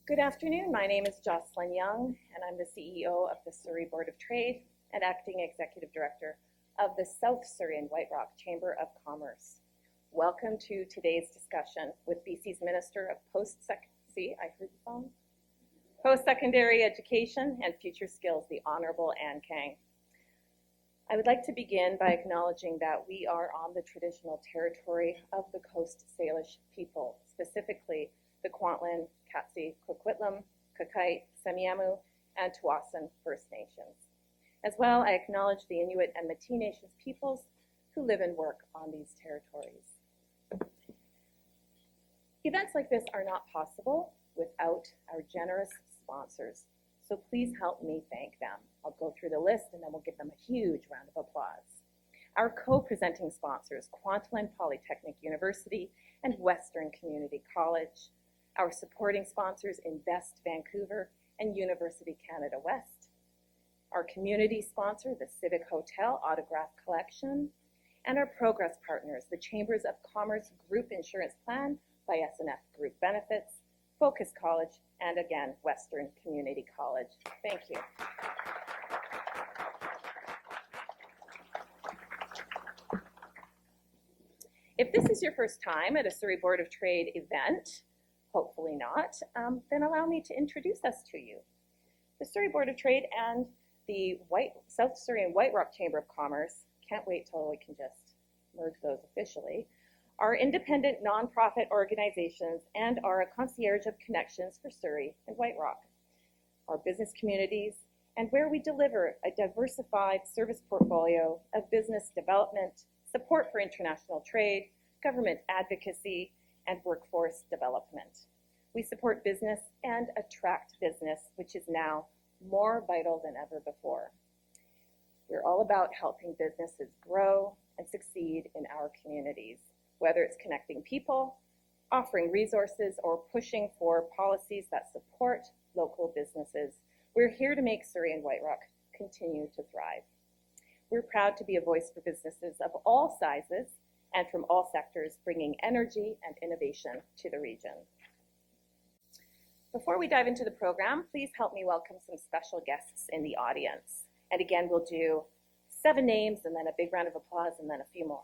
Good afternoon. My name is Jocelyn Young, and I'm the CEO of the Surrey Board of Trade and Acting Executive Director of the South Surrey and White Rock Chamber of Commerce. Welcome to today's discussion with BC's Minister of Post-Secondary Education and Future Skills, the Honourable Anne Kang. I would like to begin by acknowledging that we are on the traditional territory of the Coast Salish people, specifically the Kwantlen, Katsi, Coquitlam, Kakite, Semiahmoo, and Tsawwassen First Nations. As well, I acknowledge the Inuit and Métis Nations peoples who live and work on these territories. Events like this are not possible without our generous sponsors, so please help me thank them. I'll go through the list and then we'll give them a huge round of applause. Our co-presenting sponsors, Kwantlen Polytechnic University and Western Community College. Our supporting sponsors, Invest Vancouver and University Canada West. Our community sponsor, the Civic Hotel Autograph Collection. And our progress partners, the Chambers of Commerce Group Insurance Plan by SNF Group Benefits, Focus College, and again, Western Community College. Thank you. If this is your first time at a Surrey Board of Trade event, hopefully not, then allow me to introduce us to you. The Surrey Board of Trade and the South Surrey and White Rock Chamber of Commerce, can't wait till we can just merge those officially, are independent nonprofit organizations and are a concierge of connections for Surrey and White Rock, our business communities, and where we deliver a diversified service portfolio of business development, support for international trade, government advocacy, and workforce development. We support business and attract business, which is now more vital than ever before. We're all about helping businesses grow and succeed in our communities, whether it's connecting people, offering resources, or pushing for policies that support local businesses. We're here to make Surrey and White Rock continue to thrive. We're proud to be a voice for businesses of all sizes and from all sectors, bringing energy and innovation to the region. Before we dive into the program, please help me welcome some special guests in the audience. And again, we'll do 7 names and then a big round of applause and then a few more.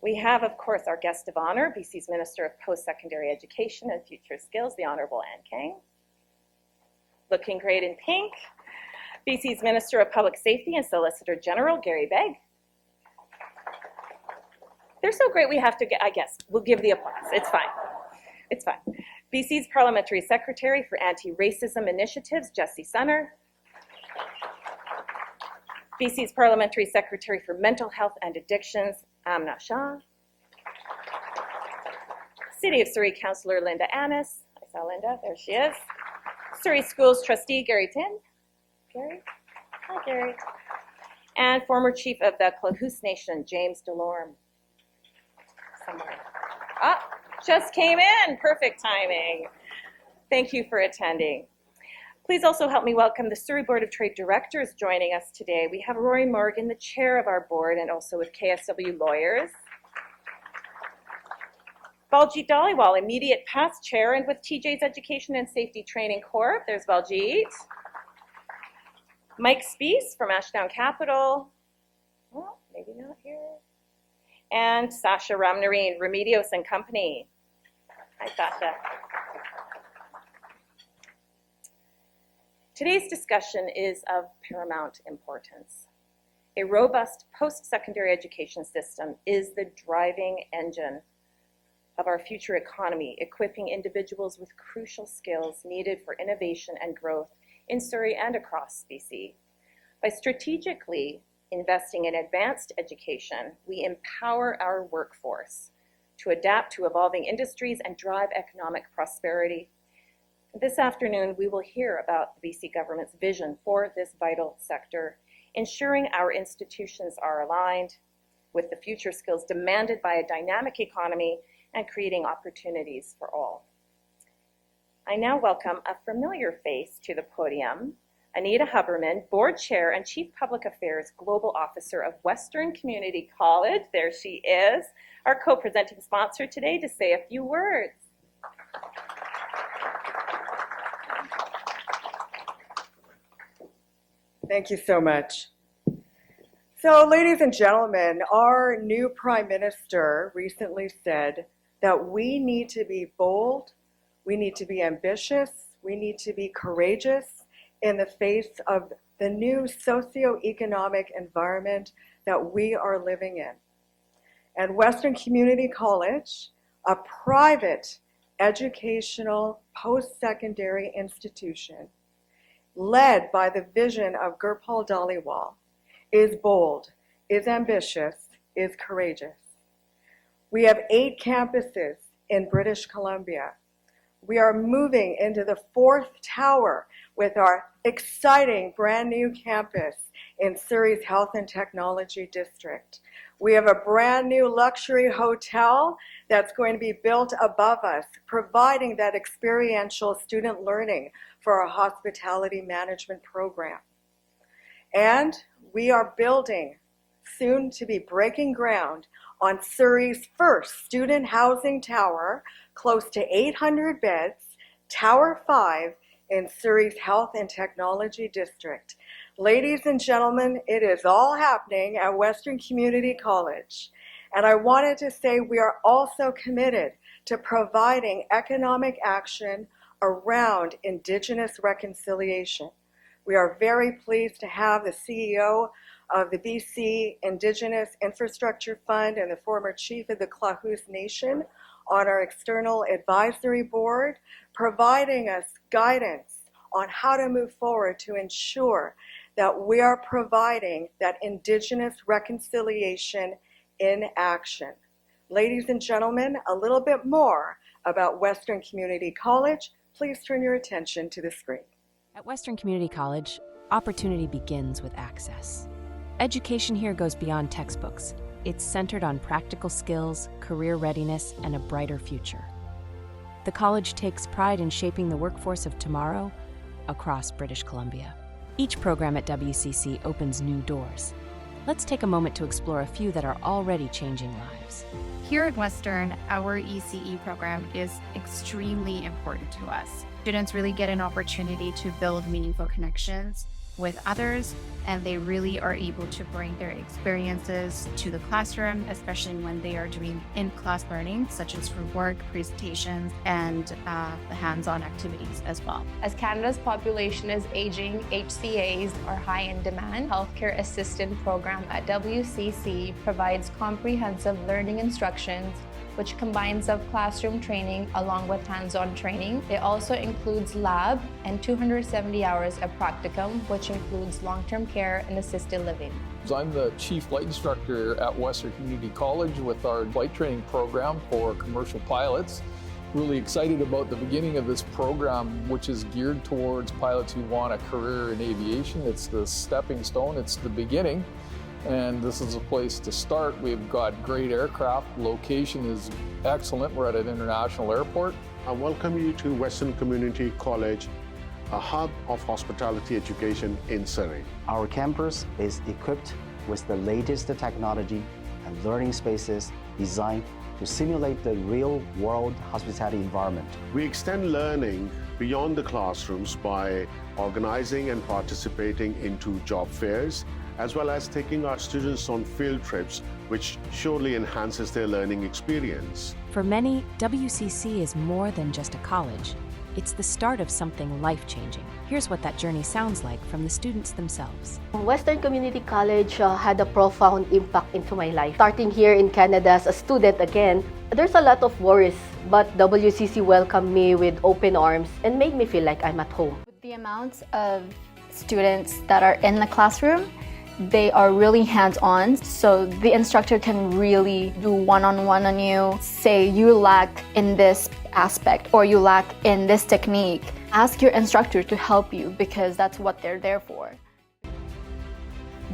We have, of course, our guest of honor, BC's Minister of Post-Secondary Education and Future Skills, the Honourable Anne Kang. Looking great in pink, BC's Minister of Public Safety and Solicitor General, Gary Begg. They're so great we have to get, I guess, we'll give the applause. It's fine. It's fine. BC's Parliamentary Secretary for Anti-Racism Initiatives, Jesse Sunner. BC's Parliamentary Secretary for Mental Health and Addictions, Amna Shah. City of Surrey Councillor Linda Annis. I saw Linda, there she is. Surrey Schools Trustee Gary Tin. Gary? Hi, Gary. And former Chief of the Klahoose Nation, James Delorme. Somewhere. Ah, just came in. Perfect timing. Thank you for attending. Please also help me welcome the Surrey Board of Trade Directors joining us today. We have Rory Morgan, the chair of our board, and also with KSW Lawyers. Baljit Dhaliwal, immediate past chair, and with TJ's Education and Safety Training Corp. There's Baljit. Mike Spees from Ashdown Capital. Well, maybe not here. And Sasha Ramnarine, Remedios and Company. Hi, Sasha. Today's discussion is of paramount importance. A robust post-secondary education system is the driving engine of our future economy, equipping individuals with crucial skills needed for innovation and growth in Surrey and across BC. By strategically investing in advanced education, we empower our workforce to adapt to evolving industries and drive economic prosperity. This afternoon, we will hear about the BC government's vision for this vital sector, ensuring our institutions are aligned with the future skills demanded by a dynamic economy and creating opportunities for all. I now welcome a familiar face to the podium, Anita Huberman, Board Chair and Chief Public Affairs Global Officer of Western Community College. There she is, our co-presenting sponsor today, to say a few words. Thank you so much. So, ladies and gentlemen, our new Prime Minister recently said that we need to be bold, we need to be ambitious, we need to be courageous in the face of the new socioeconomic environment that we are living in. And Western Community College, a private educational post-secondary institution led by the vision of Gurpal Dhaliwal, is bold, is ambitious, is courageous. We have 8 campuses in British Columbia. We are moving into the 4th tower with our exciting brand new campus in Surrey's Health and Technology District. We have a brand new luxury hotel that's going to be built above us, providing that experiential student learning for our hospitality management program. And we are building, soon to be breaking ground, on Surrey's first student housing tower, close to 800 beds, Tower 5 in Surrey's Health and Technology District. Ladies and gentlemen, it is all happening at Western Community College. And I wanted to say we are also committed to providing economic action around Indigenous reconciliation. We are very pleased to have the CEO of the BC Indigenous Infrastructure Fund and the former chief of the Clahous Nation on our external advisory board, providing us guidance on how to move forward to ensure that we are providing that Indigenous reconciliation in action. Ladies and gentlemen, a little bit more about Western Community College. Please turn your attention to the screen. At Western Community College, opportunity begins with access. Education here goes beyond textbooks. It's centered on practical skills, career readiness, and a brighter future. The college takes pride in shaping the workforce of tomorrow across British Columbia. Each program at WCC opens new doors. Let's take a moment to explore a few that are already changing lives. Here at Western, our ECE program is extremely important to us. Students really get an opportunity to build meaningful connections with others, and they really are able to bring their experiences to the classroom, especially when they are doing in-class learning, such as for work, presentations, and the hands-on activities as well. As Canada's population is aging, HCAs are high in demand. Healthcare Assistant Program at WCC provides comprehensive learning instructions which combines of classroom training along with hands-on training. It also includes lab and 270 hours of practicum, which includes long-term care and assisted living. I'm the Chief Flight Instructor at Western Community College with our flight training program for commercial pilots. Really excited about the beginning of this program, which is geared towards pilots who want a career in aviation. It's the stepping stone, it's the beginning. And this is a place to start. We've got great aircraft. Location is excellent. We're at an international airport. I welcome you to Western Community College, a hub of hospitality education in Surrey. Our campus is equipped with the latest technology and learning spaces designed to simulate the real-world hospitality environment. We extend learning beyond the classrooms by organizing and participating into job fairs, as well as taking our students on field trips, which surely enhances their learning experience. For many, WCC is more than just a college. It's the start of something life-changing. Here's what that journey sounds like from the students themselves. Western Community College had a profound impact into my life. Starting here in Canada as a student again, there's a lot of worries, but WCC welcomed me with open arms and made me feel like I'm at home. With the amounts of students that are in the classroom, they are really hands-on, so the instructor can really do one-on-one on you. Say you lack in this aspect or you lack in this technique. Ask your instructor to help you because that's what they're there for.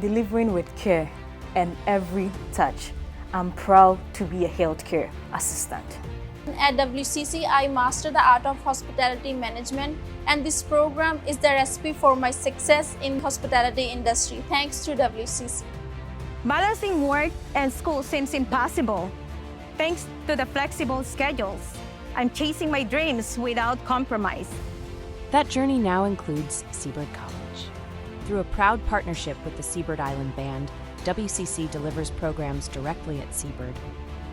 Delivering with care and every touch. I'm proud to be a healthcare assistant. At WCC, I mastered the art of hospitality management, and this program is the recipe for my success in hospitality industry, thanks to WCC. Balancing work and school seems impossible. Thanks to the flexible schedules, I'm chasing my dreams without compromise. That journey now includes Seabird College. Through a proud partnership with the Seabird Island Band, WCC delivers programs directly at Seabird,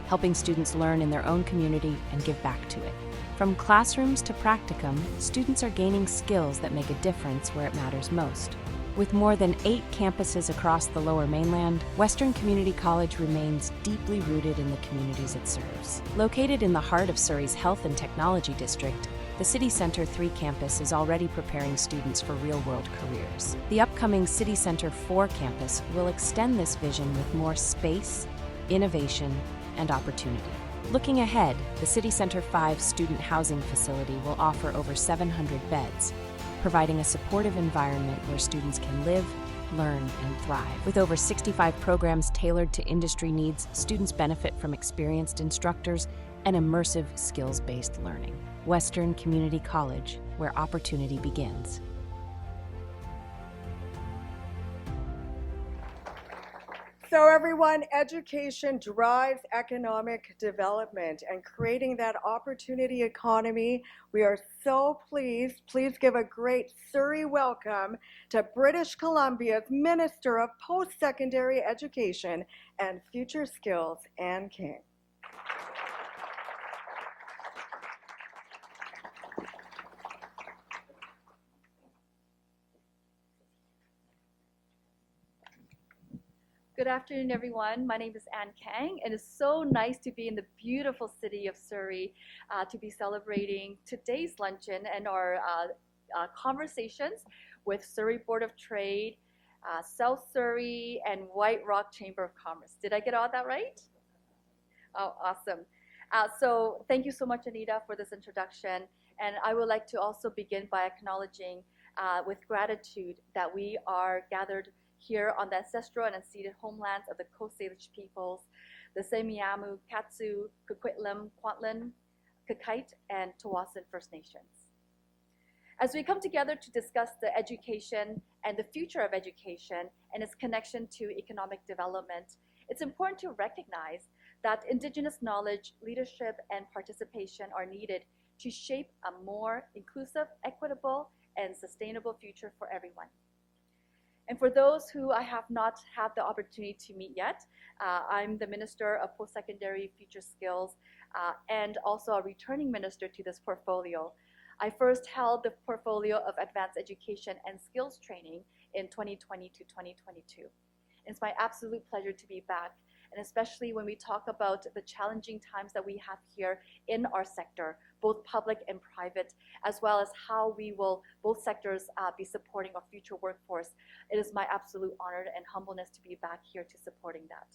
helping students learn in their own community and give back to it. From classrooms to practicum, students are gaining skills that make a difference where it matters most. With more than 8 campuses across the Lower Mainland, Western Community College remains deeply rooted in the communities it serves. Located in the heart of Surrey's Health and Technology District, the City Centre 3 campus is already preparing students for real-world careers. The upcoming City Centre 4 campus will extend this vision with more space, innovation, and opportunity. Looking ahead, the City Centre 5 student housing facility will offer over 700 beds, providing a supportive environment where students can live, learn, and thrive. With over 65 programs tailored to industry needs, students benefit from experienced instructors and immersive skills-based learning. Western Community College, where opportunity begins. So everyone, education drives economic development and creating that opportunity economy. We are so pleased. Please give a great Surrey welcome to British Columbia's Minister of Post-Secondary Education and Future Skills, Anne Kang. Good afternoon, everyone. My name is Anne Kang, and it's so nice to be in the beautiful city of Surrey to be celebrating today's luncheon and our conversations with Surrey Board of Trade, South Surrey, and White Rock Chamber of Commerce. Did I get all that right? Oh, awesome. So thank you so much, Anita, for this introduction. And I would like to also begin by acknowledging with gratitude that we are gathered here on the ancestral and unceded homelands of the Coast Salish peoples, the Semiahmoo, Katsu, Coquitlam, Kwantlen, Kakite, and Tawasin First Nations. As we come together to discuss the education and the future of education and its connection to economic development, it's important to recognize that Indigenous knowledge, leadership, and participation are needed to shape a more inclusive, equitable, and sustainable future for everyone. And for those who I have not had the opportunity to meet yet, I'm the Minister of Post-Secondary Future Skills and also a returning minister to this portfolio. I first held the portfolio of Advanced Education and Skills Training in 2020 to 2022. It's my absolute pleasure to be back, and especially when we talk about the challenging times that we have here in our sector, both public and private, as well as how we will, both sectors, be supporting our future workforce. It is my absolute honor and humbleness to be back here to supporting that.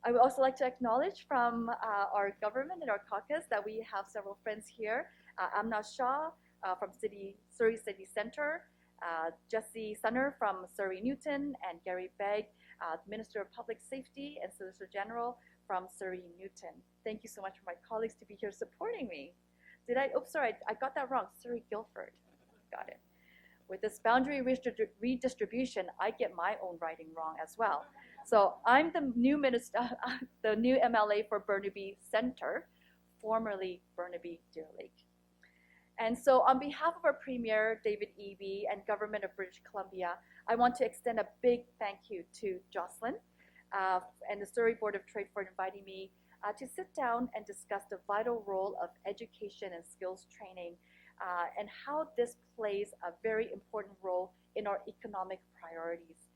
I would also like to acknowledge from our government and our caucus that we have several friends here. Amna Shah from Surrey City Centre, Jesse Sunner from Surrey Newton, and Gary Begg, Minister of Public Safety and Solicitor General from Surrey Newton. Thank you so much for my colleagues to be here supporting me. I got that wrong, Surrey Guildford. Got it. With this boundary redistribution, I get my own writing wrong as well. So I'm the new minister, the new MLA for Burnaby Centre, formerly Burnaby Deer Lake. And so on behalf of our Premier, David Eby, and Government of British Columbia, I want to extend a big thank you to Jocelyn and the Surrey Board of Trade for inviting me to sit down and discuss the vital role of education and skills training and how this plays a very important role in our economic priorities.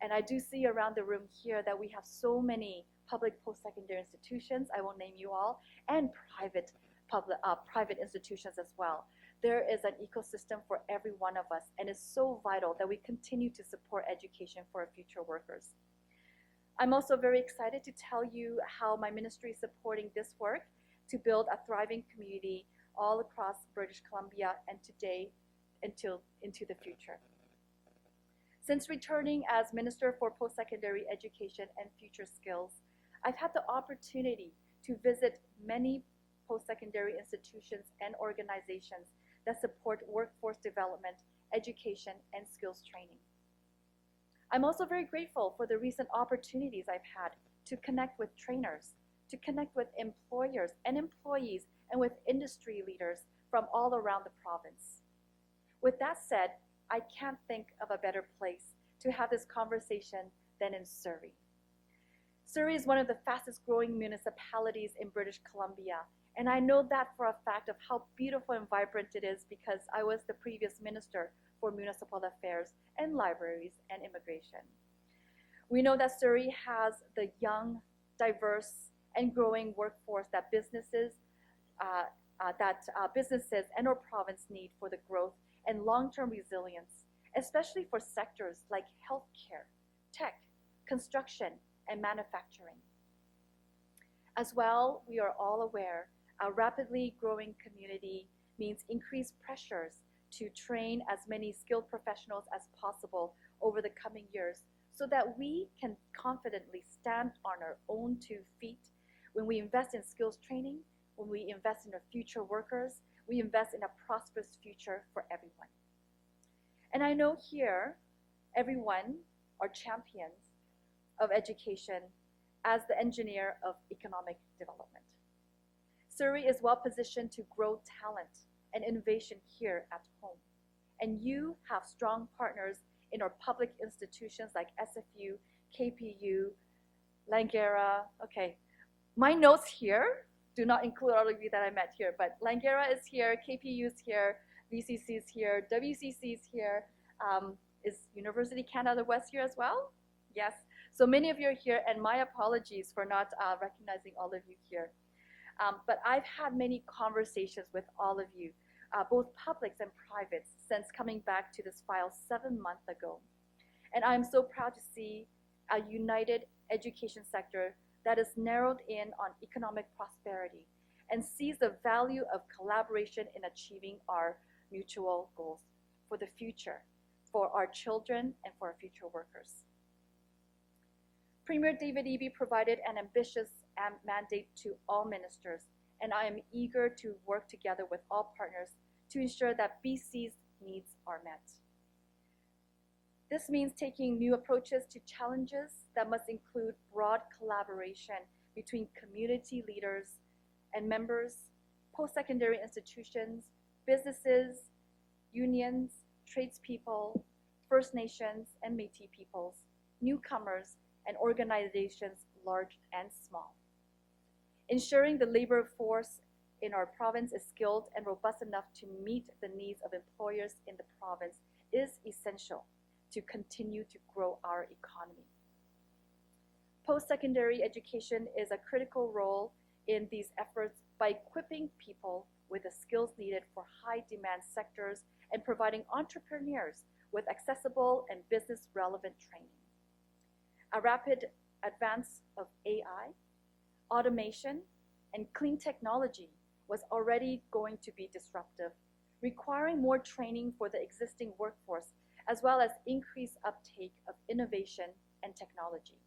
And I do see around the room here that we have so many public post-secondary institutions, I won't name you all, and private institutions as well. There is an ecosystem for every one of us, and it's so vital that we continue to support education for our future workers. I'm also very excited to tell you how my ministry is supporting this work to build a thriving community all across British Columbia and today into the future. Since returning as Minister for Post-Secondary Education and Future Skills, I've had the opportunity to visit many post-secondary institutions and organizations that support workforce development, education, and skills training. I'm also very grateful for the recent opportunities I've had to connect with trainers, to connect with employers and employees, and with industry leaders from all around the province. With that said, I can't think of a better place to have this conversation than in Surrey. Surrey is one of the fastest growing municipalities in British Columbia, and I know that for a fact of how beautiful and vibrant it is because I was the previous Minister for Municipal Affairs and Libraries and Immigration. We know that Surrey has the young, diverse, and growing workforce that businesses and our province need for the growth and long-term resilience, especially for sectors like healthcare, tech, construction, and manufacturing. As well, we are all aware a rapidly growing community means increased pressures to train as many skilled professionals as possible over the coming years so that we can confidently stand on our own 2 feet. When we invest in skills training, when we invest in our future workers, we invest in a prosperous future for everyone. And I know here, everyone are champions of education as the engineer of economic development. Surrey is well positioned to grow talent and innovation here at home. And you have strong partners in our public institutions like SFU, KPU, Langara. Okay, my notes here do not include all of you that I met here, but Langara is here, KPU is here, VCC is here, WCC is here. Is University Canada West here as well? Yes. So many of you are here, and my apologies for not recognizing all of you here. But I've had many conversations with all of you, both publics and privates, since coming back to this file 7 months ago. And I'm so proud to see a united education sector that is narrowed in on economic prosperity and sees the value of collaboration in achieving our mutual goals for the future, for our children and for our future workers. Premier David Eby provided an ambitious mandate to all ministers, and I am eager to work together with all partners to ensure that BC's needs are met. This means taking new approaches to challenges that must include broad collaboration between community leaders and members, post-secondary institutions, businesses, unions, tradespeople, First Nations and Métis peoples, newcomers, and organizations large and small. Ensuring the labor force in our province is skilled and robust enough to meet the needs of employers in the province is essential to continue to grow our economy. Post-secondary education is a critical role in these efforts by equipping people with the skills needed for high-demand sectors and providing entrepreneurs with accessible and business-relevant training. A rapid advance of AI, automation, and clean technology was already going to be disruptive, requiring more training for the existing workforce, as well as increased uptake of innovation and technology.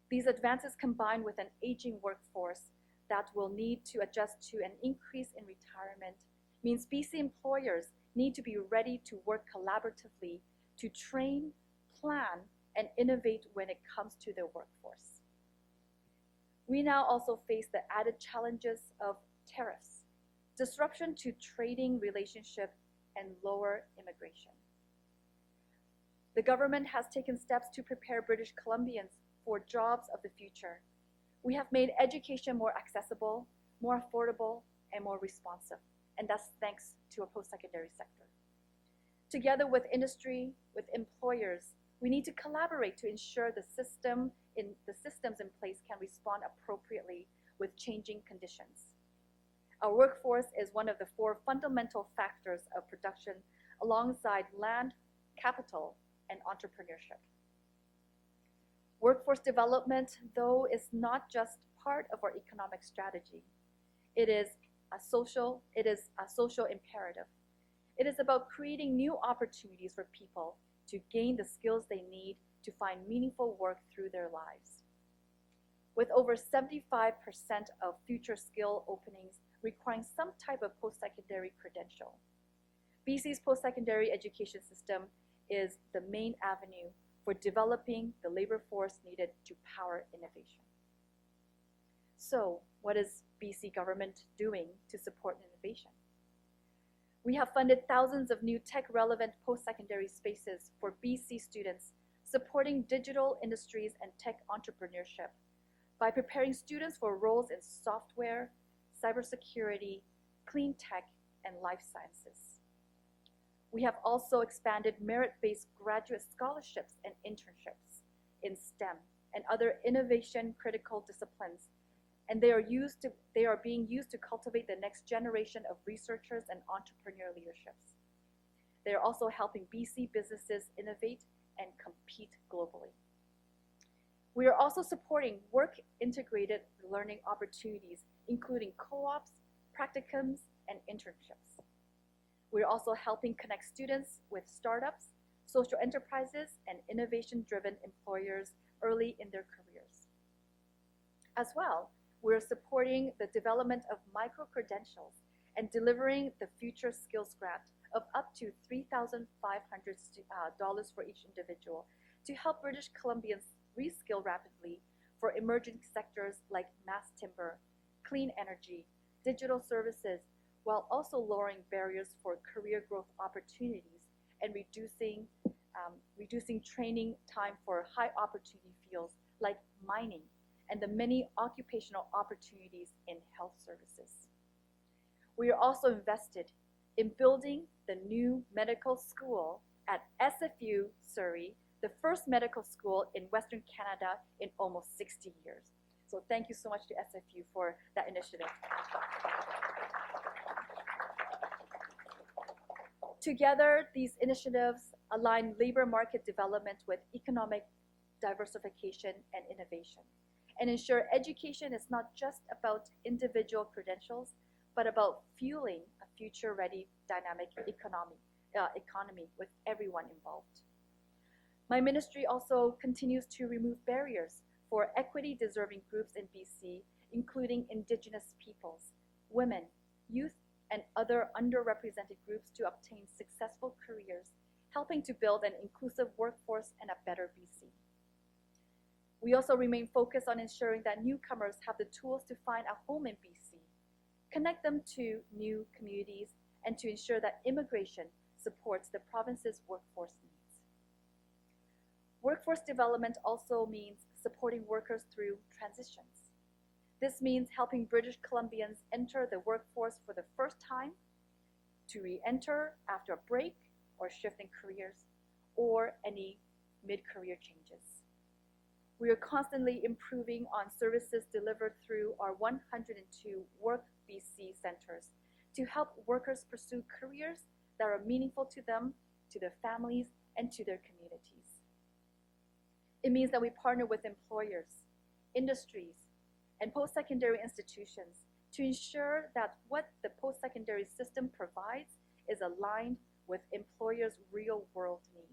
These advances combined with an aging workforce that will need to adjust to an increase in retirement means BC employers need to be ready to work collaboratively to train, plan, and innovate when it comes to their workforce. We now also face the added challenges of tariffs, disruption to trading relationship, and lower immigration. The government has taken steps to prepare British Columbians for jobs of the future. We have made education more accessible, more affordable, and more responsive, and that's thanks to a post-secondary sector. Together with industry, with employers, we need to collaborate to ensure the systems in place can respond appropriately with changing conditions. Our workforce is one of the 4 fundamental factors of production alongside land, capital, and entrepreneurship. Workforce development, though, is not just part of our economic strategy. It is a social imperative. It is about creating new opportunities for people to gain the skills they need to find meaningful work through their lives. With over 75% of future skill openings requiring some type of post-secondary credential, BC's post-secondary education system is the main avenue for developing the labor force needed to power innovation. So, what is BC government doing to support innovation? We have funded thousands of new tech-relevant post-secondary spaces for BC students, supporting digital industries and tech entrepreneurship by preparing students for roles in software, cybersecurity, clean tech, and life sciences. We have also expanded merit-based graduate scholarships and internships in STEM and other innovation-critical disciplines, and they are being used to cultivate the next generation of researchers and entrepreneur leaderships. They are also helping BC businesses innovate and compete globally. We are also supporting work-integrated learning opportunities, including co-ops, practicums, and internships. We are also helping connect students with startups, social enterprises, and innovation-driven employers early in their careers. As well, we are supporting the development of micro-credentials and delivering the Future Skills Grant of up to $3,500 for each individual to help British Columbians reskill rapidly for emerging sectors like mass timber, clean energy, digital services, while also lowering barriers for career growth opportunities and reducing training time for high opportunity fields like mining and the many occupational opportunities in health services. We are also invested in building the new medical school at SFU Surrey, the first medical school in Western Canada in almost 60 years. So thank you so much to SFU for that initiative. Together, these initiatives align labor market development with economic diversification and innovation, and ensure education is not just about individual credentials, but about fueling a future-ready, dynamic economy with everyone involved. My ministry also continues to remove barriers for equity-deserving groups in BC, including Indigenous peoples, women, youth, and other underrepresented groups to obtain successful careers, helping to build an inclusive workforce and a better BC. We also remain focused on ensuring that newcomers have the tools to find a home in BC, connect them to new communities, and to ensure that immigration supports the province's workforce needs. Workforce development also means supporting workers through transitions. This means helping British Columbians enter the workforce for the first time, to re-enter after a break or shift in careers, or any mid-career changes. We are constantly improving on services delivered through our 102 Work BC centers to help workers pursue careers that are meaningful to them, to their families, and to their communities. It means that we partner with employers, industries, and post-secondary institutions to ensure that what the post-secondary system provides is aligned with employers' real-world needs.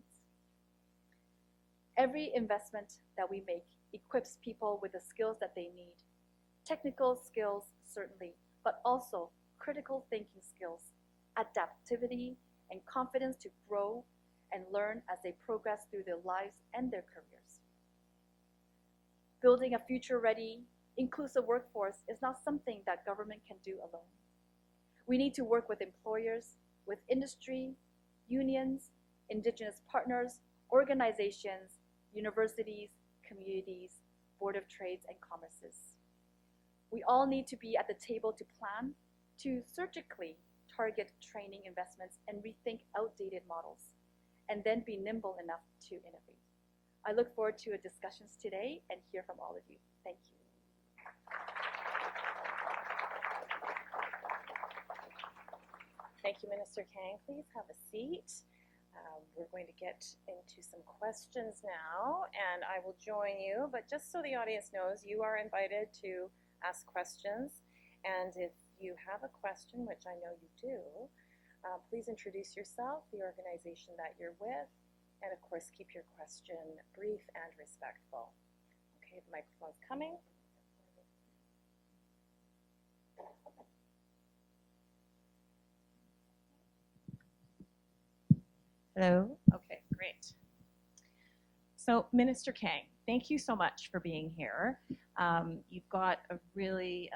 Every investment that we make equips people with the skills that they need. Technical skills, certainly, but also critical thinking skills, adaptivity, and confidence to grow and learn as they progress through their lives and their careers. Building a future-ready, inclusive workforce is not something that government can do alone. We need to work with employers, with industry, unions, Indigenous partners, organizations, universities, communities, Board of Trades, and Commerces. We all need to be at the table to plan, to surgically target training investments and rethink outdated models, and then be nimble enough to innovate. I look forward to discussions today and hear from all of you. Thank you. Thank you, Minister Kang. Please have a seat. We're going to get into some questions now, and I will join you. But just so the audience knows, you are invited to ask questions. And if you have a question, which I know you do, please introduce yourself, the organization that you're with, and of course, keep your question brief and respectful. Okay, the microphone's coming. Hello. Okay, great. So, Minister Kang, thank you so much for being here. You've got a really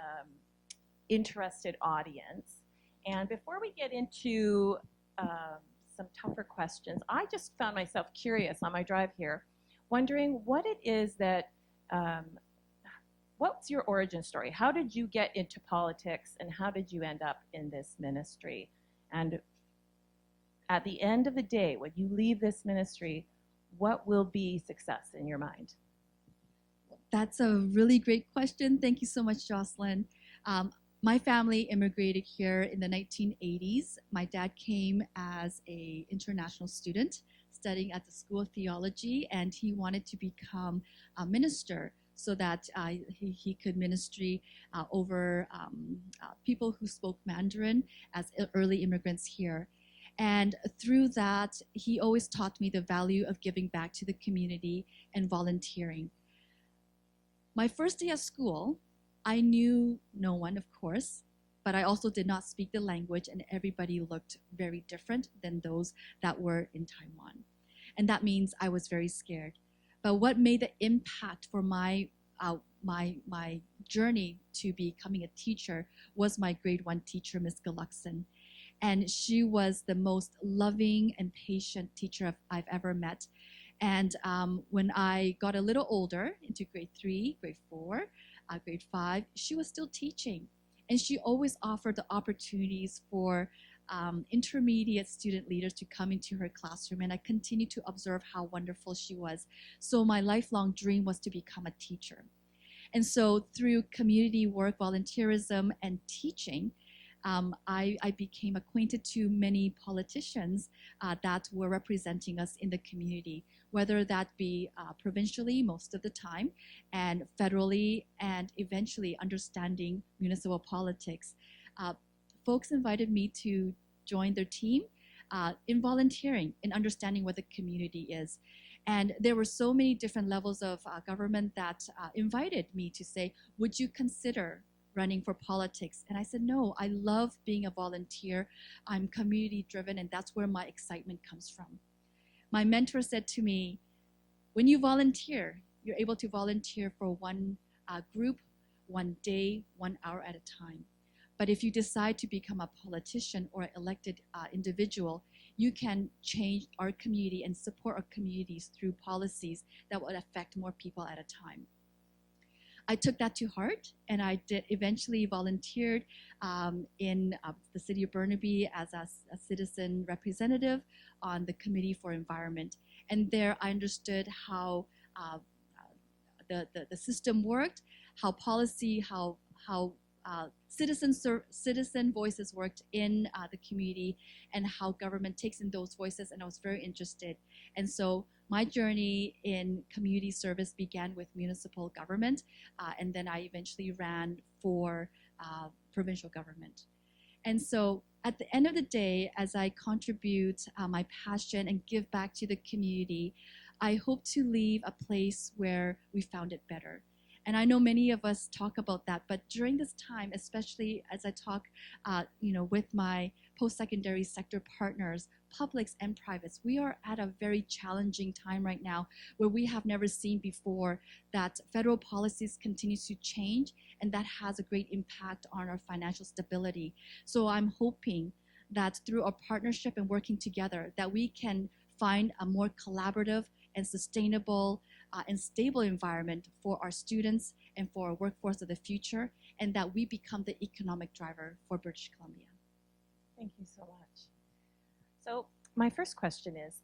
interested audience, And before we get into some tougher questions, I just found myself curious on my drive here, wondering what it is that, what's your origin story? How did you get into politics and how did you end up in this ministry? And at the end of the day, when you leave this ministry, what will be success in your mind? That's a really great question. Thank you so much, Jocelyn. My family immigrated here in the 1980s. My dad came as an international student studying at the School of Theology, and he wanted to become a minister so that he could ministry over people who spoke Mandarin as early immigrants here. And through that, he always taught me the value of giving back to the community and volunteering. My first day at school, I knew no one, of course, but I also did not speak the language, and everybody looked very different than those that were in Taiwan. And that means I was very scared. But what made the impact for my journey to becoming a teacher was my grade 1 teacher, Ms. Guluxon. And she was the most loving and patient teacher I've ever met. And when I got a little older, into grade 3, grade 4, grade 5, she was still teaching. And she always offered the opportunities for intermediate student leaders to come into her classroom. And I continued to observe how wonderful she was. So my lifelong dream was to become a teacher. And so through community work, volunteerism, and teaching, I became acquainted to many politicians that were representing us in the community, whether that be provincially most of the time, and federally, and eventually understanding municipal politics. Folks invited me to join their team in volunteering, in understanding what the community is. And there were so many different levels of government that invited me to say, would you consider running for politics? And I said, no, I love being a volunteer. I'm community driven, and that's where my excitement comes from. My mentor said to me, when you volunteer, you're able to volunteer for one group, one day, 1 hour at a time. But if you decide to become a politician or an elected individual, you can change our community and support our communities through policies that will affect more people at a time. I took that to heart, and I did eventually volunteered in the city of Burnaby as a citizen representative on the Committee for Environment. And there I understood how the system worked, how policy, how citizen voices worked in the community, and how government takes in those voices, and I was very interested. And so my journey in community service began with municipal government, and then I eventually ran for provincial government. And so at the end of the day, as I contribute my passion and give back to the community, I hope to leave a place where we found it better. And I know many of us talk about that, but during this time, especially as I talk with my post-secondary sector partners, publics and privates, we are at a very challenging time right now where we have never seen before that federal policies continue to change, and that has a great impact on our financial stability. So I'm hoping that through our partnership and working together, that we can find a more collaborative and sustainable and stable environment for our students and for our workforce of the future, and that we become the economic driver for British Columbia. Thank you so much. So my first question is,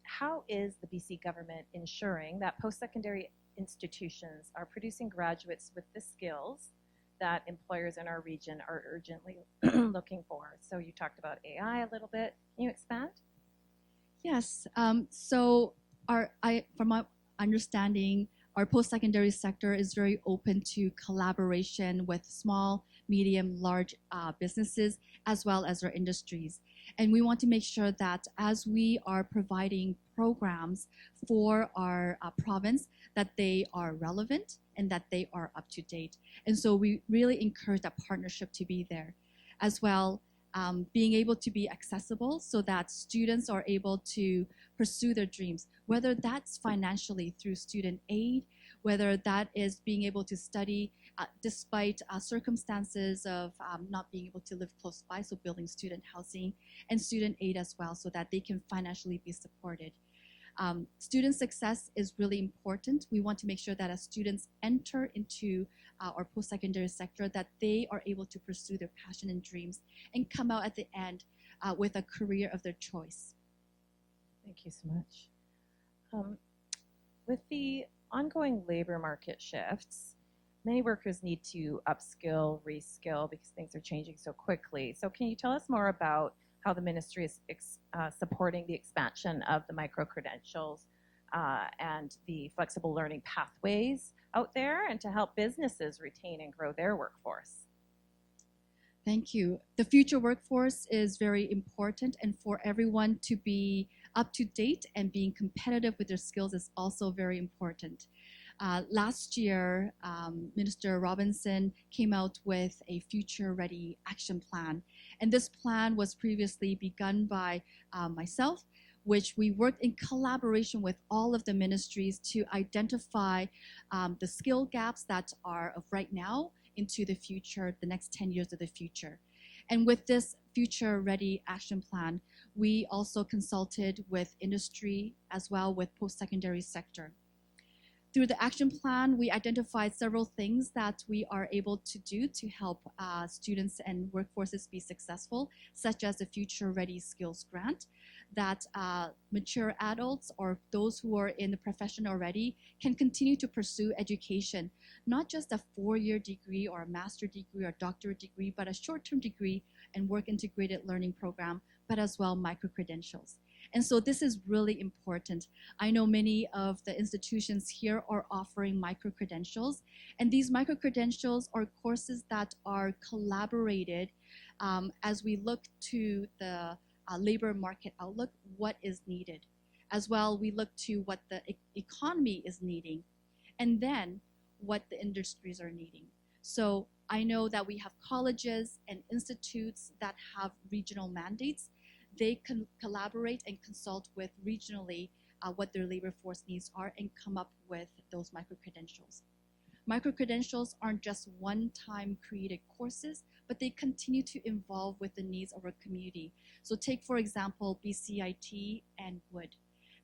how is the BC government ensuring that post-secondary institutions are producing graduates with the skills that employers in our region are urgently looking for? So you talked about AI a little bit. Can you expand? Yes. So from my understanding, our post-secondary sector is very open to collaboration with small, medium, large businesses, as well as our industries. And we want to make sure that as we are providing programs for our province, that they are relevant and that they are up to date. And so we really encourage that partnership to be there. As well, being able to be accessible so that students are able to pursue their dreams, whether that's financially through student aid, whether that is being able to study despite circumstances of not being able to live close by, so building student housing and student aid as well, so that they can financially be supported. Student success is really important. We want to make sure that as students enter into our post-secondary sector, that they are able to pursue their passion and dreams and come out at the end with a career of their choice. Thank you so much. With the ongoing labor market shifts, many workers need to upskill, reskill, because things are changing so quickly. So can you tell us more about how the ministry is supporting the expansion of the micro-credentials and the flexible learning pathways out there, and to help businesses retain and grow their workforce? Thank you. The future workforce is very important, and for everyone to be up to date and being competitive with their skills is also very important. Last year, Minister Robinson came out with a Future Ready Action Plan. And this plan was previously begun by myself, which we worked in collaboration with all of the ministries to identify the skill gaps that are of right now into the future, the next 10 years of the future. And with this Future Ready Action Plan, we also consulted with industry as well with post-secondary sector. Through the action plan, we identified several things that we are able to do to help students and workforces be successful, such as the Future Ready Skills Grant, that mature adults or those who are in the profession already can continue to pursue education, not just a 4-year degree or a master degree or doctorate degree, but a short-term degree and work-integrated learning program, but as well micro-credentials. And so this is really important. I know many of the institutions here are offering micro-credentials, and these micro-credentials are courses that are collaborated as we look to the labor market outlook, what is needed. As well, we look to what the economy is needing, and then what the industries are needing. So I know that we have colleges and institutes that have regional mandates. They can collaborate and consult with regionally what their labor force needs are and come up with those micro-credentials. Micro-credentials aren't just one-time created courses, but they continue to evolve with the needs of our community. So take, for example, BCIT and Wood.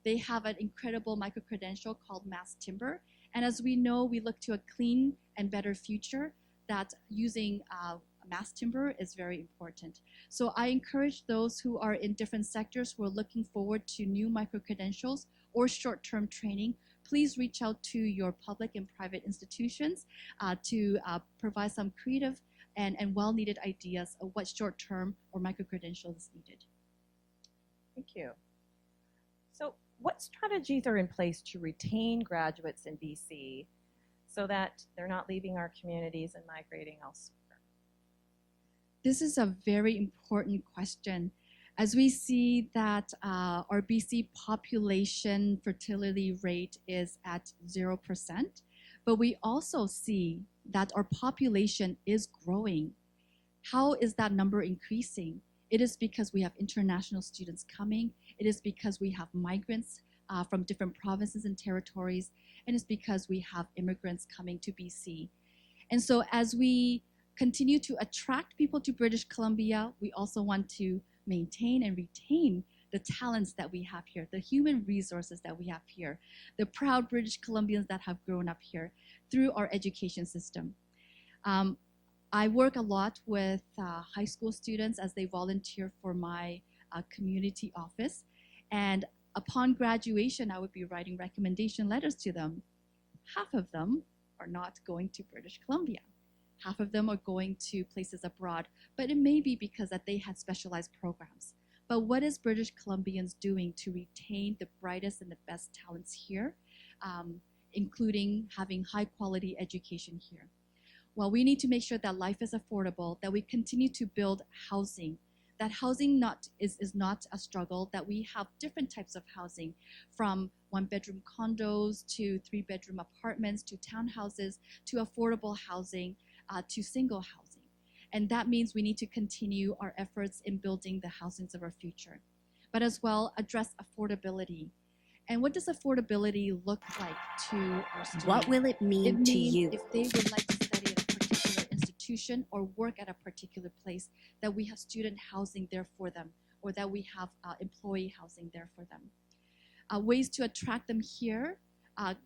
They have an incredible micro-credential called Mass Timber. And as we know, we look to a clean and better future, that using mass timber is very important. So I encourage those who are in different sectors who are looking forward to new micro-credentials or short-term training, please reach out to your public and private institutions to provide some creative and well-needed ideas of what short-term or micro-credentials is needed. Thank you. So what strategies are in place to retain graduates in BC so that they're not leaving our communities and migrating elsewhere? This is a very important question. As we see that our BC population fertility rate is at 0%, but we also see that our population is growing. How is that number increasing? It is because we have international students coming. It is because we have migrants from different provinces and territories, and it's because we have immigrants coming to BC. And so as we continue to attract people to British Columbia, we also want to maintain and retain the talents that we have here, the human resources that we have here, the proud British Columbians that have grown up here through our education system. I work a lot with high school students as they volunteer for my community office. And upon graduation, I would be writing recommendation letters to them. Half of them are not going to British Columbia. Half of them are going to places abroad, but it may be because that they had specialized programs. But what is British Columbians doing to retain the brightest and the best talents here, including having high quality education here? Well, we need to make sure that life is affordable, that we continue to build housing, that housing is not a struggle, that we have different types of housing, from 1-bedroom condos to 3-bedroom apartments to townhouses to affordable housing to single housing. And that means we need to continue our efforts in building the housings of our future, but as well address affordability. And what does affordability look like to our students? What will it mean to you? If they would like to study at a institution or work at a particular place, that we have student housing there for them, or that we have employee housing there for them. Ways to attract them here,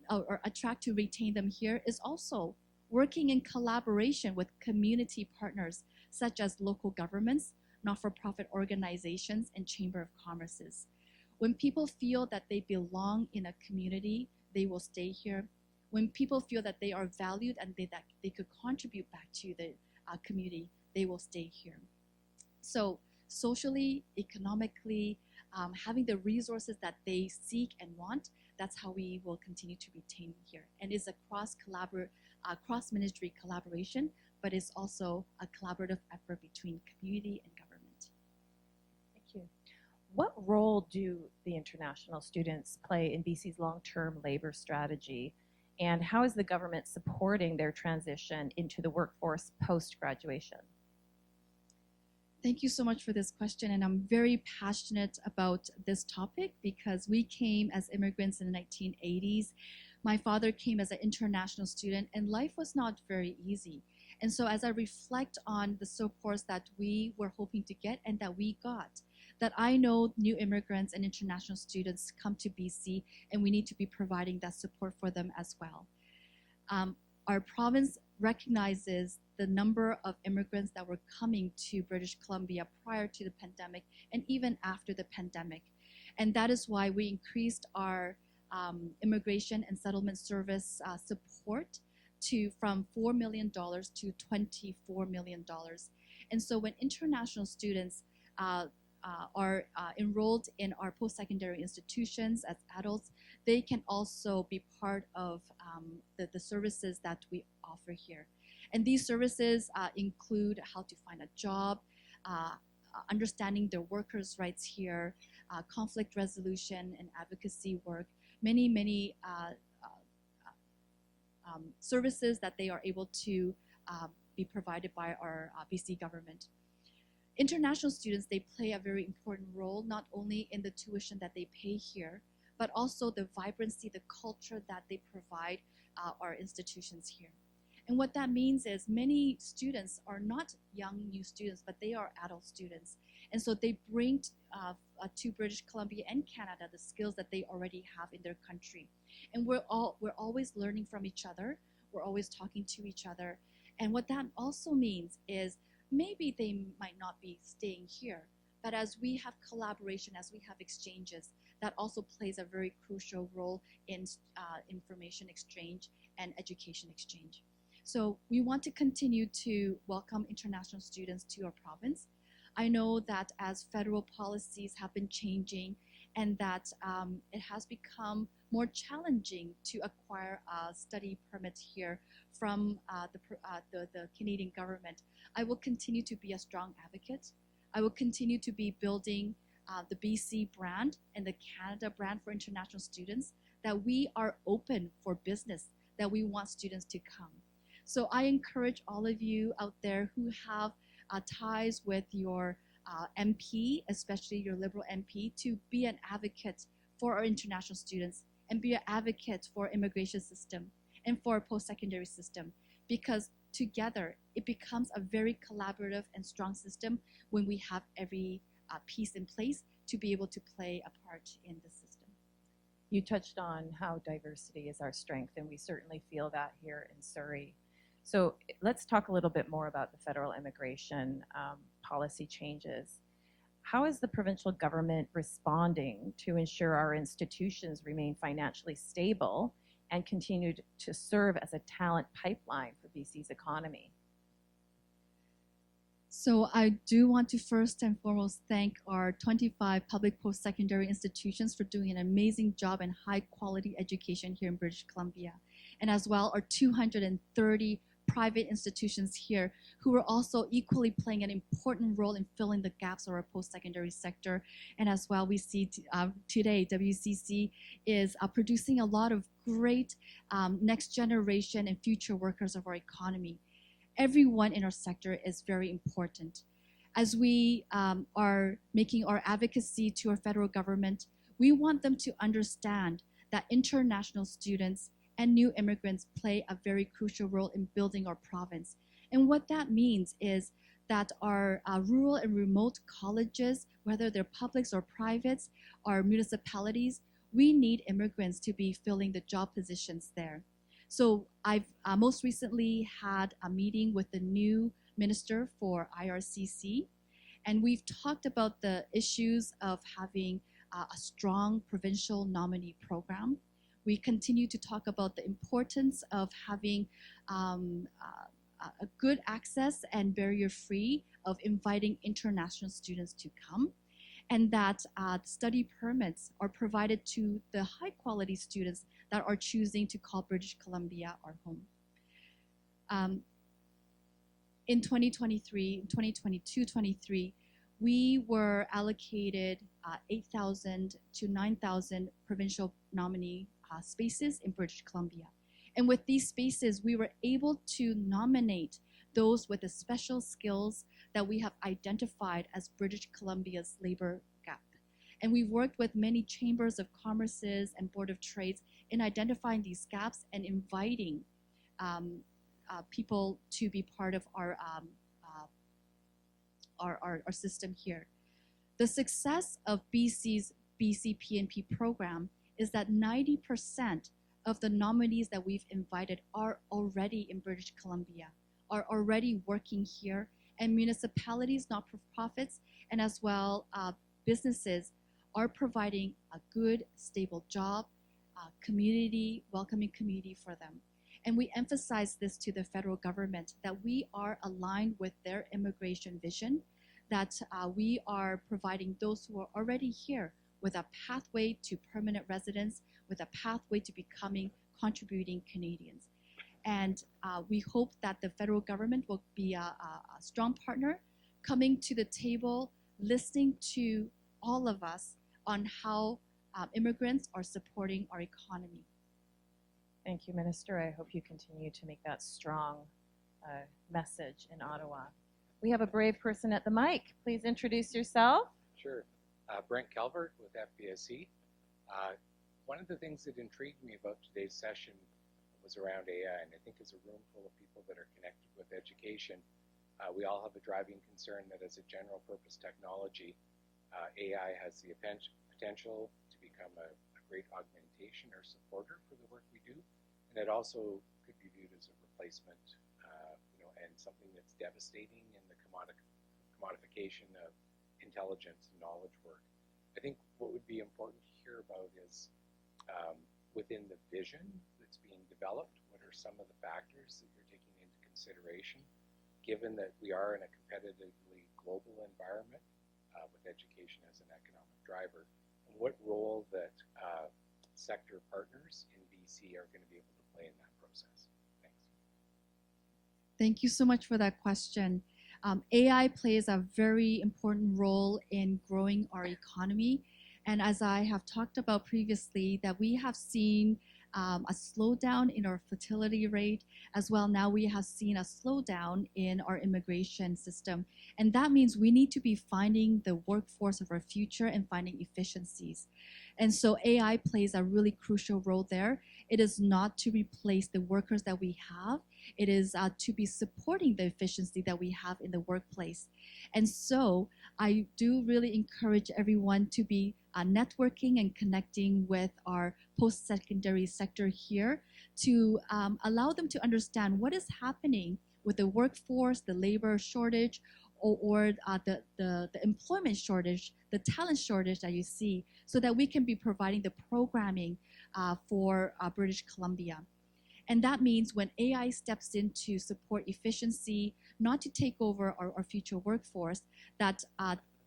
or attract to retain them here, is also working in collaboration with community partners such as local governments, not-for-profit organizations, and chamber of commerces. When people feel that they belong in a community, they will stay here. When people feel that they are valued and that they could contribute back to the community, they will stay here. So socially, economically, having the resources that they seek and want, that's how we will continue to retain here. And it's a cross-ministry collaboration, but it's also a collaborative effort between community and government. Thank you. What role do the international students play in BC's long-term labor strategy, and how is the government supporting their transition into the workforce post-graduation? Thank you so much for this question, and I'm very passionate about this topic because we came as immigrants in the 1980s. My father came as an international student, and life was not very easy. And so as I reflect on the supports that we were hoping to get and that we got, that I know new immigrants and international students come to BC, and we need to be providing that support for them as well. Our province recognizes the number of immigrants that were coming to British Columbia prior to the pandemic and even after the pandemic. And that is why we increased our immigration and settlement service support from $4 million to $24 million. And so when international students are enrolled in our post-secondary institutions as adults, they can also be part of the services that we offer here. And these services include how to find a job, understanding their workers' rights here, conflict resolution and advocacy work, many services that they are able to be provided by our BC government. International students, they play a very important role, not only in the tuition that they pay here, but also the vibrancy, the culture that they provide our institutions here. And what that means is many students are not young new students, but they are adult students. And so they bring to British Columbia and Canada the skills that they already have in their country. And we're always learning from each other. We're always talking to each other. And what that also means is maybe they might not be staying here, but as we have collaboration, as we have exchanges, that also plays a very crucial role in information exchange and education exchange. So we want to continue to welcome international students to our province. I know that as federal policies have been changing and that it has become more challenging to acquire a study permit here from the Canadian government, I will continue to be a strong advocate. I will continue to be building the BC brand and the Canada brand for international students, that we are open for business, that we want students to come. So I encourage all of you out there who have ties with your MP, especially your Liberal MP, to be an advocate for our international students and be an advocate for immigration system and for our post-secondary system, because together it becomes a very collaborative and strong system when we have every piece in place to be able to play a part in the system. You touched on how diversity is our strength, and we certainly feel that here in Surrey. So let's talk a little bit more about the federal immigration policy changes. How is the provincial government responding to ensure our institutions remain financially stable and continue to serve as a talent pipeline for BC's economy? So I do want to first and foremost thank our 25 public post-secondary institutions for doing an amazing job in high-quality education here in British Columbia, and as well our 230 private institutions here who are also equally playing an important role in filling the gaps of our post-secondary sector. And as well, we see today WCC is producing a lot of great next generation and future workers of our economy. Everyone in our sector is very important. As we are making our advocacy to our federal government, we want them to understand that international students and new immigrants play a very crucial role in building our province. And what that means is that our rural and remote colleges, whether they're publics or privates, or municipalities, we need immigrants to be filling the job positions there. So I've most recently had a meeting with the new minister for IRCC, and we've talked about the issues of having a strong provincial nominee program. We continue to talk about the importance of having a good access and barrier-free of inviting international students to come, and that study permits are provided to the high-quality students that are choosing to call British Columbia our home. In 2023, 2022-23, we were allocated 8,000 to 9,000 provincial nominee spaces in British Columbia. And with these spaces, we were able to nominate those with the special skills that we have identified as British Columbia's labor gap. And we've worked with many chambers of commerces and board of trades in identifying these gaps and inviting people to be part of our system here. The success of BC's BC PNP program is that 90% of the nominees that we've invited are already in British Columbia, are already working here, and municipalities, not-for-profits, and as well businesses are providing a good, stable job, community, welcoming community for them. And we emphasize this to the federal government, that we are aligned with their immigration vision, that we are providing those who are already here with a pathway to permanent residence, with a pathway to becoming contributing Canadians. And we hope that the federal government will be a strong partner, coming to the table, listening to all of us on how immigrants are supporting our economy. Thank you, Minister. I hope you continue to make that strong message in Ottawa. We have a brave person at the mic. Please introduce yourself. Sure. Brent Calvert with FBSC. One of the things that intrigued me about today's session was around AI, and I think as a room full of people that are connected with education, we all have a driving concern that as a general purpose technology, AI has the potential to become a great augmentation or supporter for the work we do, and it also could be viewed as a replacement, and something that's devastating in the commodification of intelligence and knowledge work. I think what would be important to hear about is within the vision that's being developed, what are some of the factors that you're taking into consideration, given that we are in a competitively global environment with education as an economic driver, and what role that sector partners in BC are going to be able to play in that process. Thanks. Thank you so much for that question. AI plays a very important role in growing our economy. And as I have talked about previously, that we have seen a slowdown in our fertility rate, as well now we have seen a slowdown in our immigration system. And that means we need to be finding the workforce of our future and finding efficiencies. And so AI plays a really crucial role there. It is not to replace the workers that we have. It is to be supporting the efficiency that we have in the workplace. And so I do really encourage everyone to be networking and connecting with our post-secondary sector here to allow them to understand what is happening with the workforce, the labor shortage, or the employment shortage, the talent shortage that you see, so that we can be providing the programming for British Columbia. And that means when AI steps in to support efficiency, not to take over our future workforce, that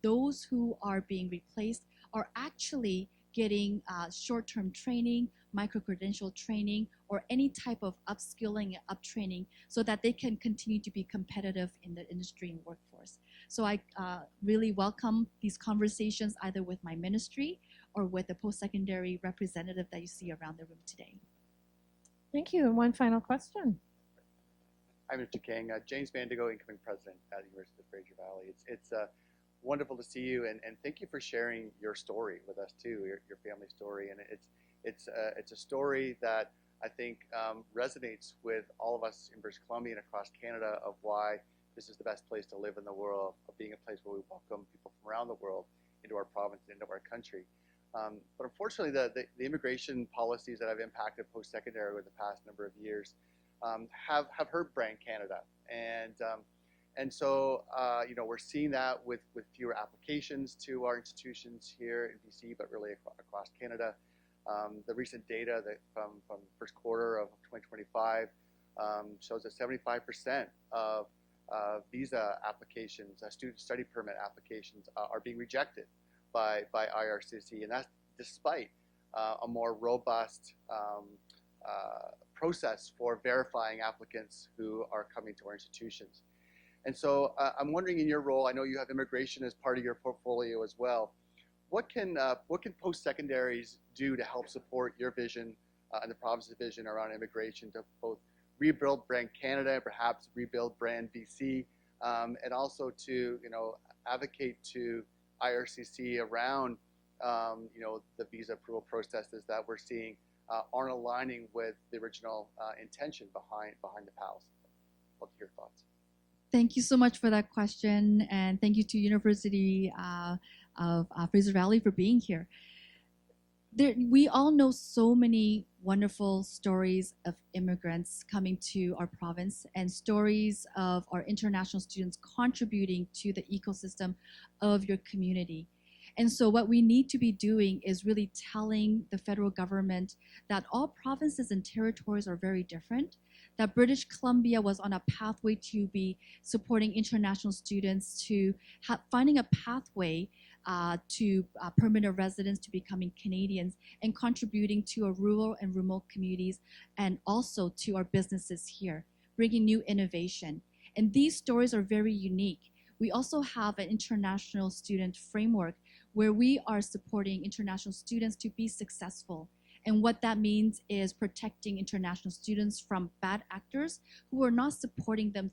those who are being replaced are actually getting short-term training, micro-credential training, or any type of upskilling and uptraining so that they can continue to be competitive in the industry and workforce. So I really welcome these conversations either with my ministry or with the post-secondary representative that you see around the room today. Thank you. And one final question. Hi, Mr. Kang. James Vandigo, incoming president at the University of Fraser Valley. It's wonderful to see you, and thank you for sharing your story with us too, your family story. And it's a story that I think resonates with all of us in British Columbia and across Canada of why this is the best place to live in the world, of being a place where we welcome people from around the world into our province, into our country. But unfortunately, the immigration policies that have impacted post-secondary over the past number of years have hurt Brand Canada. And so, you know, we're seeing that with fewer applications to our institutions here in BC, but really across Canada. The recent data that from the first quarter of 2025 shows that 75% of visa applications, student study permit applications, are being rejected by IRCC, and that's despite a more robust process for verifying applicants who are coming to our institutions. And so I'm wondering, in your role, I know you have immigration as part of your portfolio as well. What can post-secondaries do to help support your vision and the province's vision around immigration to both rebuild Brand Canada and perhaps rebuild Brand BC, and also to, you know, advocate to IRCC around, you know, the visa approval processes that we're seeing aren't aligning with the original intention behind the PALs? Love to hear your thoughts. Thank you so much for that question, and thank you to University of Fraser Valley for being here. We all know so many wonderful stories of immigrants coming to our province and stories of our international students contributing to the ecosystem of your community. And so what we need to be doing is really telling the federal government that all provinces and territories are very different, that British Columbia was on a pathway to be supporting international students, to finding a pathway to permanent residence, to becoming Canadians, and contributing to our rural and remote communities, and also to our businesses here, bringing new innovation. And these stories are very unique. We also have an international student framework where we are supporting international students to be successful. And what that means is protecting international students from bad actors who are not supporting them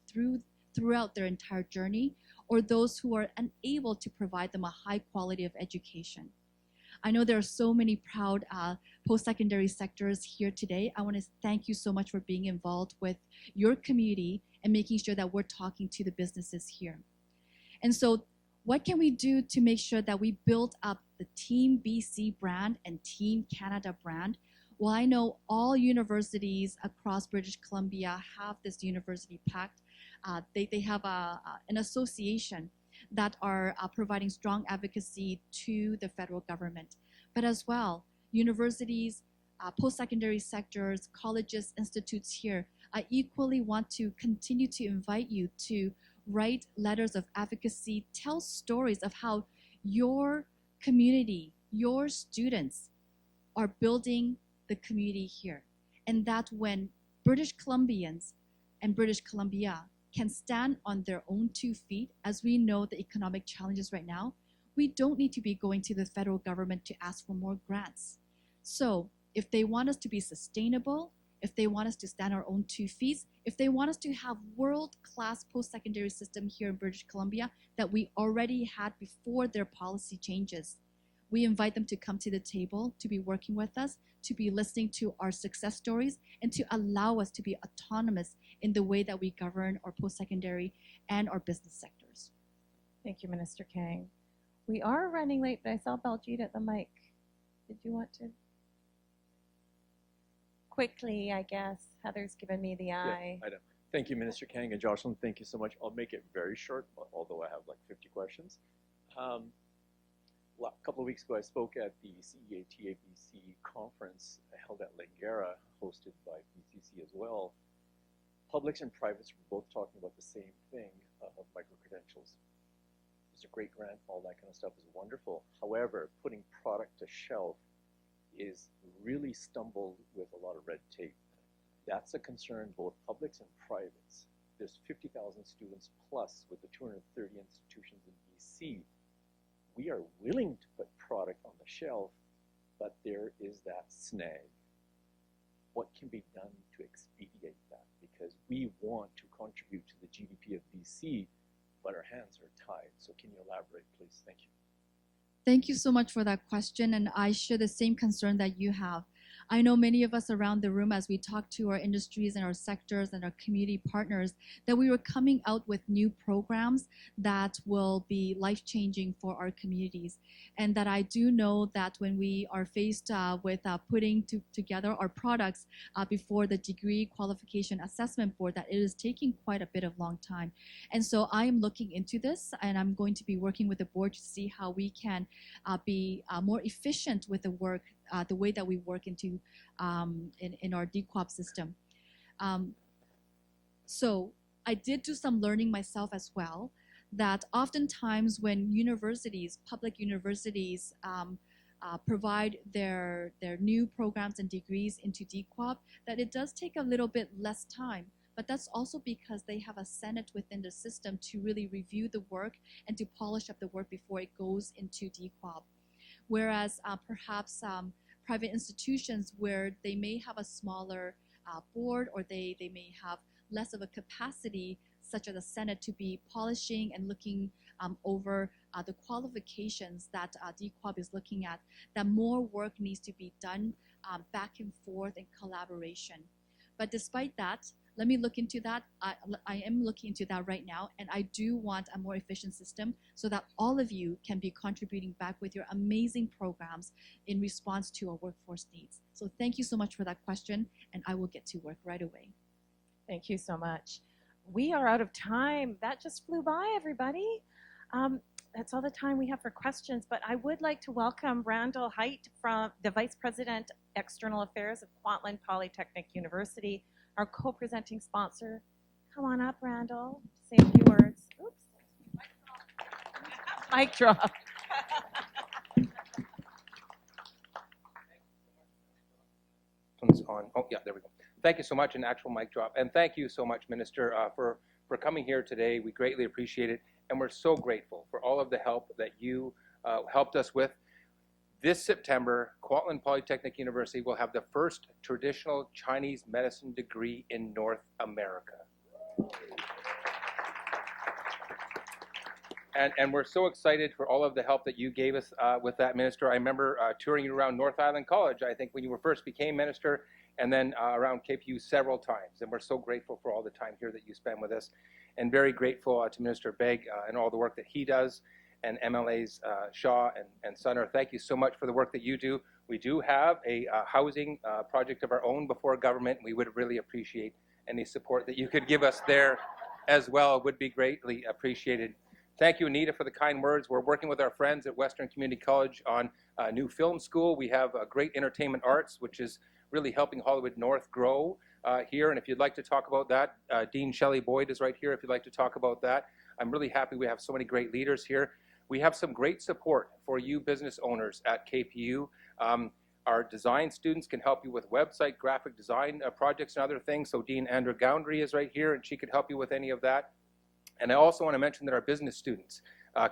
throughout their entire journey, or those who are unable to provide them a high quality of education. I know there are so many proud post-secondary sectors here today. I want to thank you so much for being involved with your community and making sure that we're talking to the businesses here. And so what can we do to make sure that we build up the Team BC brand and Team Canada brand? Well, I know all universities across British Columbia have this university pact. They have an association that are providing strong advocacy to the federal government. But as well, universities, post-secondary sectors, colleges, institutes here, I equally want to continue to invite you to write letters of advocacy, tell stories of how your community, your students are building the community here. And that when British Columbians and British Columbia can stand on their own 2 feet, as we know the economic challenges right now, we don't need to be going to the federal government to ask for more grants. So if they want us to be sustainable, if they want us to stand on our own 2 feet, if they want us to have world-class post-secondary system here in British Columbia that we already had before their policy changes, we invite them to come to the table, to be working with us, to be listening to our success stories, and to allow us to be autonomous in the way that we govern our post-secondary and our business sectors. Thank you, Minister Kang. We are running late, but I saw Baljeet at the mic. Did you want to? Quickly, I guess. Heather's given me the eye. Yeah, I know. Thank you, Minister Kang and Jocelyn. Thank you so much. I'll make it very short, although I have like 50 questions. A couple of weeks ago, I spoke at the CEA-TABC conference held at Langara, hosted by BCC as well. Publics and privates were both talking about the same thing of micro-credentials. It's a great grant, all that kind of stuff is wonderful. However, putting product to shelf is really stumbled with a lot of red tape. That's a concern, both publics and privates. There's 50,000 students plus with the 230 institutions in BC. We are willing to put product on the shelf, but there is that snag. What can be done to expedite that? Because we want to contribute to the GDP of BC, but our hands are tied. So can you elaborate, please? Thank you. Thank you so much for that question, and I share the same concern that you have. I know many of us around the room, as we talk to our industries and our sectors and our community partners, that we were coming out with new programs that will be life-changing for our communities. And that I do know that when we are faced with putting together our products before the Degree Qualification Assessment Board, that it is taking quite a bit of long time. And so I am looking into this, and I'm going to be working with the board to see how we can be more efficient with the work, the way that we work in our DQuap system. So I did do some learning myself as well, that oftentimes when universities, public universities, provide their new programs and degrees into DQuap, that it does take a little bit less time. But that's also because they have a Senate within the system to really review the work and to polish up the work before it goes into DQuap. Whereas perhaps private institutions where they may have a smaller board, or they may have less of a capacity, such as the Senate, to be polishing and looking over the qualifications that DQuap is looking at, that more work needs to be done back and forth in collaboration. But despite that, let me look into that. I am looking into that right now, and I do want a more efficient system so that all of you can be contributing back with your amazing programs in response to our workforce needs. So thank you so much for that question, and I will get to work right away. Thank you so much. We are out of time. That just flew by, everybody. That's all the time we have for questions, but I would like to welcome Randall Height, from the Vice President, External Affairs of Kwantlen Polytechnic University, our co-presenting sponsor. Come on up, Randall. Say a few words. Oops. Mic drop. One's on. Oh, yeah, there we go. Thank you so much, an actual mic drop. And thank you so much, Minister, for coming here today. We greatly appreciate it. And we're so grateful for all of the help that you helped us with. This September, Kwantlen Polytechnic University will have the first traditional Chinese medicine degree in North America. And we're so excited for all of the help that you gave us with that, Minister. I remember touring you around North Island College, I think, when you first became Minister, and then around KPU several times. And we're so grateful for all the time here that you spend with us, and very grateful to Minister Begg and all the work that he does, and MLAs Shaw and Sunner. Thank you so much for the work that you do. We do have a housing project of our own before government. We would really appreciate any support that you could give us there as well. It would be greatly appreciated. Thank you, Anita, for the kind words. We're working with our friends at Western Community College on a new film school. We have great entertainment arts, which is really helping Hollywood North grow here. And if you'd like to talk about that, Dean Shelley Boyd is right here if you'd like to talk about that. I'm really happy we have so many great leaders here. We have some great support for you business owners at KPU. Our design students can help you with website, graphic design projects and other things. So Dean Andrew Goundry is right here, and she could help you with any of that. And I also want to mention that our business students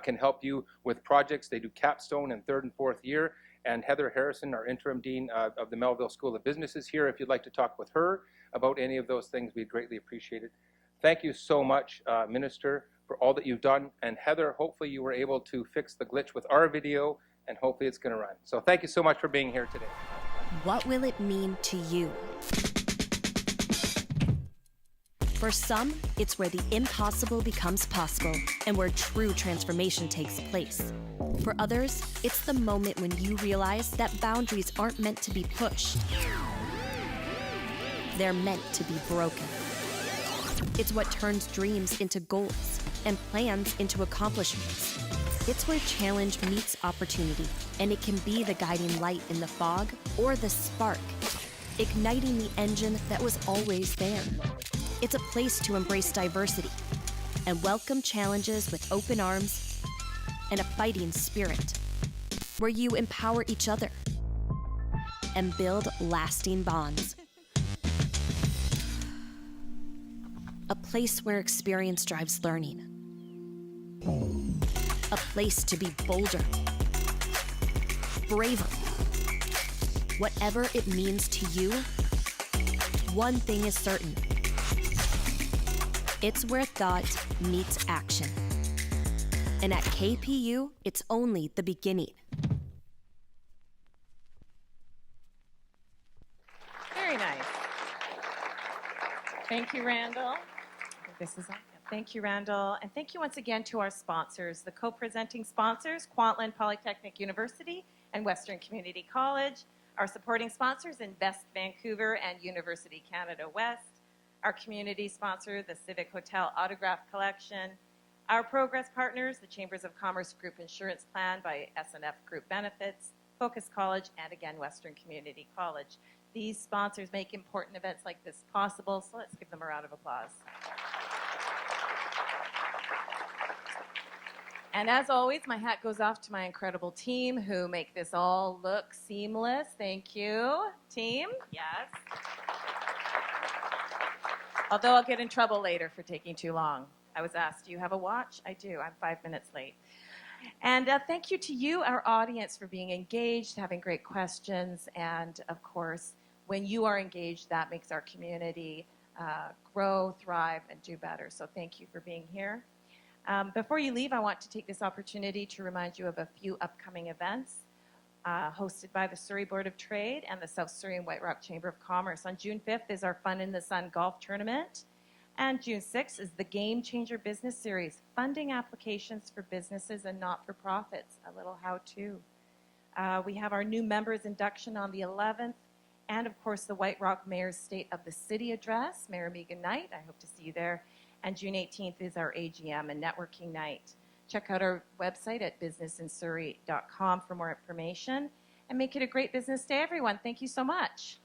can help you with projects. They do capstone in 3rd and 4th year. And Heather Harrison, our interim dean of the Melville School of Business, is here. If you'd like to talk with her about any of those things, we'd greatly appreciate it. Thank you so much, Minister, for all that you've done. And Heather, hopefully you were able to fix the glitch with our video, and hopefully it's going to run. So thank you so much for being here today. What will it mean to you? For some, it's where the impossible becomes possible and where true transformation takes place. For others, it's the moment when you realize that boundaries aren't meant to be pushed. They're meant to be broken. It's what turns dreams into goals and plans into accomplishments. It's where challenge meets opportunity, and it can be the guiding light in the fog or the spark, igniting the engine that was always there. It's a place to embrace diversity and welcome challenges with open arms and a fighting spirit, where you empower each other and build lasting bonds. A place where experience drives learning. A place to be bolder, braver. Whatever it means to you, one thing is certain. It's where thought meets action. And at KPU, it's only the beginning. Thank you, Randall. I think this is on. Thank you, Randall. And thank you once again to our sponsors, the co-presenting sponsors, Kwantlen Polytechnic University and Western Community College, our supporting sponsors, Invest Vancouver and University Canada West, our community sponsor, the Civic Hotel Autograph Collection, our progress partners, the Chambers of Commerce Group Insurance Plan by SNF Group Benefits, Focus College, and again, Western Community College. These sponsors make important events like this possible, so let's give them a round of applause. And as always, my hat goes off to my incredible team who make this all look seamless. Thank you, team. Yes. Although I'll get in trouble later for taking too long. I was asked, do you have a watch? I do. I'm 5 minutes late. And thank you to you, our audience, for being engaged, having great questions, and of course, when you are engaged, that makes our community grow, thrive, and do better. So thank you for being here. Before you leave, I want to take this opportunity to remind you of a few upcoming events hosted by the Surrey Board of Trade and the South Surrey and White Rock Chamber of Commerce. On June 5th is our Fun in the Sun golf tournament, and June 6th is the Game Changer Business Series, funding applications for businesses and not-for-profits, a little how-to. We have our new members induction on the 11th, and of course the White Rock Mayor's State of the City address, Mayor Megan Knight. I hope to see you there. And June 18th is our AGM and networking night. Check out our website at businessinsurrey.com for more information, and make it a great business day, everyone. Thank you so much.